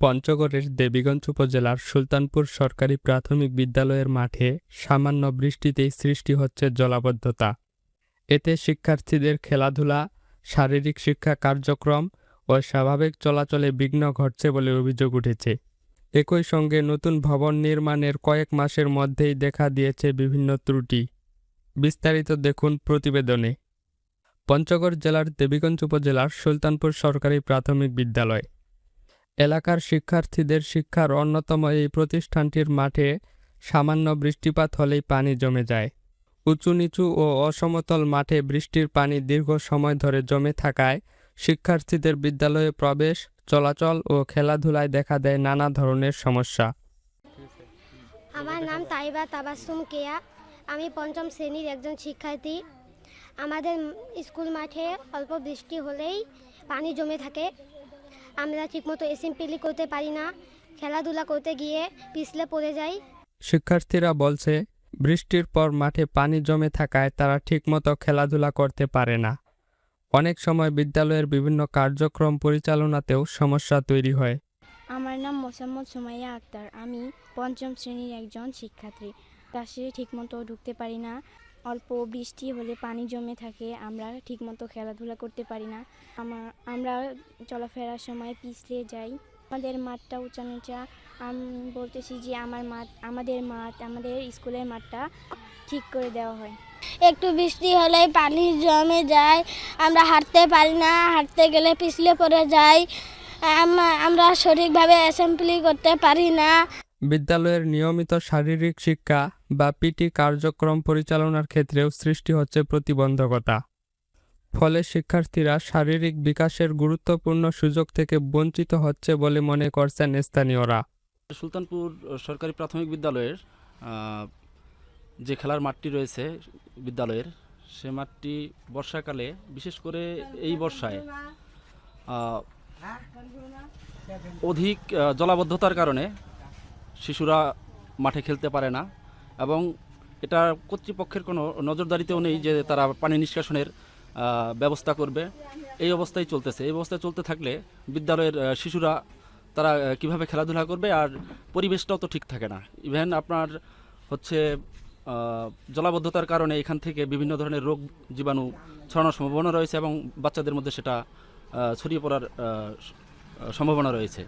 পঞ্চগড়ের দেবীগঞ্জ উপজেলার সুলতানপুর সরকারি প্রাথমিক বিদ্যালয়ের মাঠে সামান্য বৃষ্টিতেই সৃষ্টি হচ্ছে জলাবদ্ধতা। এতে শিক্ষার্থীদের খেলাধুলা, শারীরিক শিক্ষা কার্যক্রম ও স্বাভাবিক চলাচলে বিঘ্ন ঘটছে বলে অভিযোগ উঠেছে। একই সঙ্গে নতুন ভবন নির্মাণের কয়েক মাসের মধ্যেই দেখা দিয়েছে বিভিন্ন ত্রুটি। বিস্তারিত দেখুন প্রতিবেদনে। পঞ্চগড় জেলার দেবীগঞ্জ উপজেলার সুলতানপুর সরকারি প্রাথমিক বিদ্যালয় এলাকার শিক্ষার্থীদের শিক্ষার অন্যতম এই প্রতিষ্ঠানটির মাঠে সামান্য বৃষ্টিপাত হলেই পানি জমে যায়। উঁচু নিচু ও অসমতল মাঠে বৃষ্টির পানি দীর্ঘ সময় ধরে জমে থাকায় শিক্ষার্থীদের বিদ্যালয়ে প্রবেশ, চলাচল ও খেলাধুলায় দেখা দেয় নানা ধরনের সমস্যা। আমার নাম তাইবা তাবাসসুম কেয়া। আমি পঞ্চম শ্রেণীর একজন শিক্ষার্থী। আমাদের স্কুল মাঠে অল্প বৃষ্টি হলেই পানি জমে থাকে। আমরা ঠিকমতো অ্যাসেম্বলি করতে পারি না, খেলাধুলা করতে গিয়ে পিছলে পড়ে যাই। শিক্ষার্থীরা বলছে, বৃষ্টির পর মাঠে পানি জমে থাকায় তারা ঠিকমতো খেলাধুলা করতে পারে না। অনেক সময় বিদ্যালয়ের বিভিন্ন কার্যক্রম পরিচালনাতেও সমস্যা তৈরি হয়। আমার নাম মোসাম্মদ সুমাইয়া আক্তার। আমি পঞ্চম শ্রেণীর একজন শিক্ষার্থী। ক্লাসে ঠিকমতো ঢুকতে পারি না। অল্প বৃষ্টি হলে পানি জমে থাকে, আমরা ঠিকমতো খেলাধুলা করতে পারি না। আমরা চলাফেরার সময় পিছলে যাই। আমাদের মাঠটা উঁচা নিচা। আমি বলতেছি যে আমাদের স্কুলের মাঠটা ঠিক করে দেওয়া হয়। একটু বৃষ্টি হলে পানি জমে যায়, আমরা হাঁটতে পারি না, হাঁটতে গেলে পিছলে পড়ে যাই। আমরা সঠিকভাবে অ্যাসেম্বলি করতে পারি না। বিদ্যালয়ের নিয়মিত শারীরিক শিক্ষা বা পিটি কার্যক্রম পরিচালনার ক্ষেত্রেও সৃষ্টি হচ্ছে প্রতিবন্ধকতা। ফলে শিক্ষার্থীরা শারীরিক বিকাশের গুরুত্বপূর্ণ সুযোগ থেকে বঞ্চিত হচ্ছে বলে মনে করছেন স্থানীয়রা। সুলতানপুর সরকারি প্রাথমিক বিদ্যালয়ের যে খেলার মাঠটি রয়েছে বিদ্যালয়ের, সে মাঠটি বর্ষাকালে, বিশেষ করে এই বর্ষায় অধিক জলাবদ্ধতার কারণে শিশুরা মাঠে খেলতে পারে না এবং এটা কর্তৃপক্ষের কোনো নজরদারিতেও নেই যে তারা পানি নিষ্কাশনের ব্যবস্থা করবে। এই অবস্থায় চলতেছে। এই অবস্থায় চলতে থাকলে বিদ্যালয়ের শিশুরা তারা কিভাবে খেলাধুলা করবে, আর পরিবেশটাও তো ঠিক থাকে না। ইভেন আপনার হচ্ছে জলাবদ্ধতার কারণে এখান থেকে বিভিন্ন ধরনের রোগ জীবাণু ছড়ানোর সম্ভাবনা রয়েছে এবং বাচ্চাদের মধ্যে সেটা ছড়িয়ে পড়ার সম্ভাবনা রয়েছে।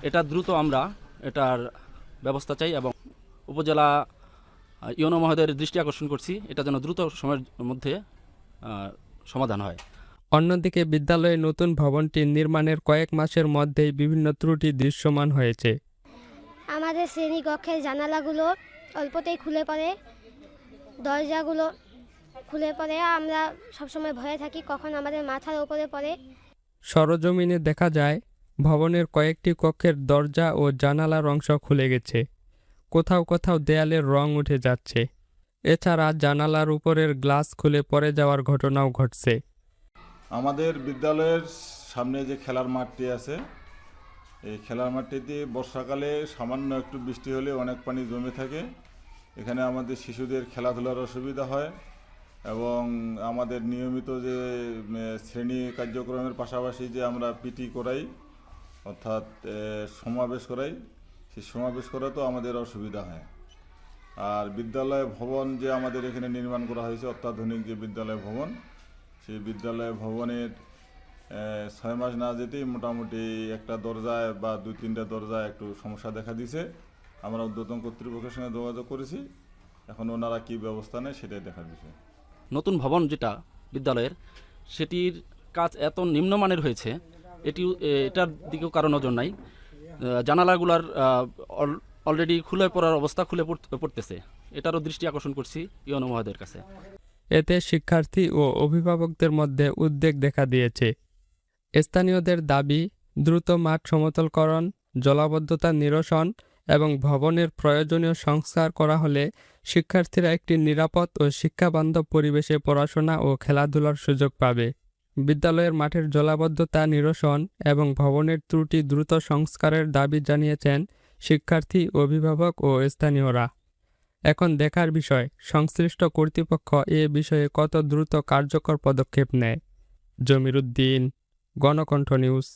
এটা দ্রুত আমরা এটার ব্যবস্থা চাই এবং উপজেলা ইউনো মহোদয়ের দৃষ্টি আকর্ষণ করছি, এটা যেন দ্রুত সময়ের মধ্যে সমাধান হয়। অন্যদিকে বিদ্যালয়ে নতুন ভবনটি নির্মাণের কয়েক মাসের মধ্যেই বিভিন্ন ত্রুটি দৃশ্যমান হয়েছে। আমাদের শ্রেণীকক্ষের জানালাগুলো অল্পতেই খুলে পড়ে, দরজাগুলো খুলে পড়ে। আমরা সবসময় ভয়ে থাকি কখন আমাদের মাথার উপরে পড়ে। সরজমিনে দেখা যায়, ভবনের কয়েকটি কক্ষের দরজা ও জানালার অংশ খুলে গেছে। কোথাও কোথাও দেয়ালের রং উঠে যাচ্ছে। এছাড়া জানালার উপরের গ্লাস খুলে পড়ে যাওয়ার ঘটনাও ঘটছে। আমাদের বিদ্যালয়ের সামনে যে খেলার মাঠটি আছে, এই খেলার মাঠটিতে বর্ষাকালে সামান্য একটু বৃষ্টি হলে অনেক পানি জমে থাকে। এখানে আমাদের শিশুদের খেলাধুলার অসুবিধা হয় এবং আমাদের নিয়মিত যে শ্রেণী কার্যক্রমের পাশাপাশি যে আমরা পিটি করাই, অর্থাৎ সমাবেশ করাই, সেই সমাবেশ করাতেও আমাদের অসুবিধা হয়। আর বিদ্যালয় ভবন যে আমাদের এখানে নির্মাণ করা হয়েছে, অত্যাধুনিক যে বিদ্যালয় ভবন, সেই বিদ্যালয় ভবনের 6 মাস না যেতেই মোটামুটি একটা দরজায় বা 2-3টা দরজায় একটু সমস্যা দেখা দিয়েছে। আমরা ঊর্ধ্বতন কর্তৃপক্ষের সঙ্গে যোগাযোগ করেছি, এখন ওনারা কী ব্যবস্থা নেয় সেটাই দেখার বিষয়। নতুন ভবন যেটা বিদ্যালয়ের, সেটির কাজ এত নিম্নমানের হয়েছে, এটার দিকেও কারো নজর নাই। জানালাগুলার অলরেডি খুলে পড়ার অবস্থা, খুলে পড়তেছে। এটারও দৃষ্টি আকর্ষণ করছি ইউনো মহোদয়ের কাছে। এতে শিক্ষার্থী ও অভিভাবকদের মধ্যে উদ্বেগ দেখা দিয়েছে। স্থানীয়দের দাবি, দ্রুত মাঠ সমতলকরণ, জলাবদ্ধতা নিরসন এবং ভবনের প্রয়োজনীয় সংস্কার করা হলে শিক্ষার্থীরা একটি নিরাপদ ও শিক্ষাবান্ধব পরিবেশে পড়াশোনা ও খেলাধুলার সুযোগ পাবে। বিদ্যালয়ের মাঠের জলাবদ্ধতা নিরসন এবং ভবনের ত্রুটি দ্রুত সংস্কারের দাবি জানিয়েছেন শিক্ষার্থী, অভিভাবক ও স্থানীয়রা। এখন দেখার বিষয়, সংশ্লিষ্ট কর্তৃপক্ষ এ বিষয়ে কত দ্রুত কার্যকর পদক্ষেপ নেয়। জমির উদ্দিন, গণকণ্ঠ নিউজ।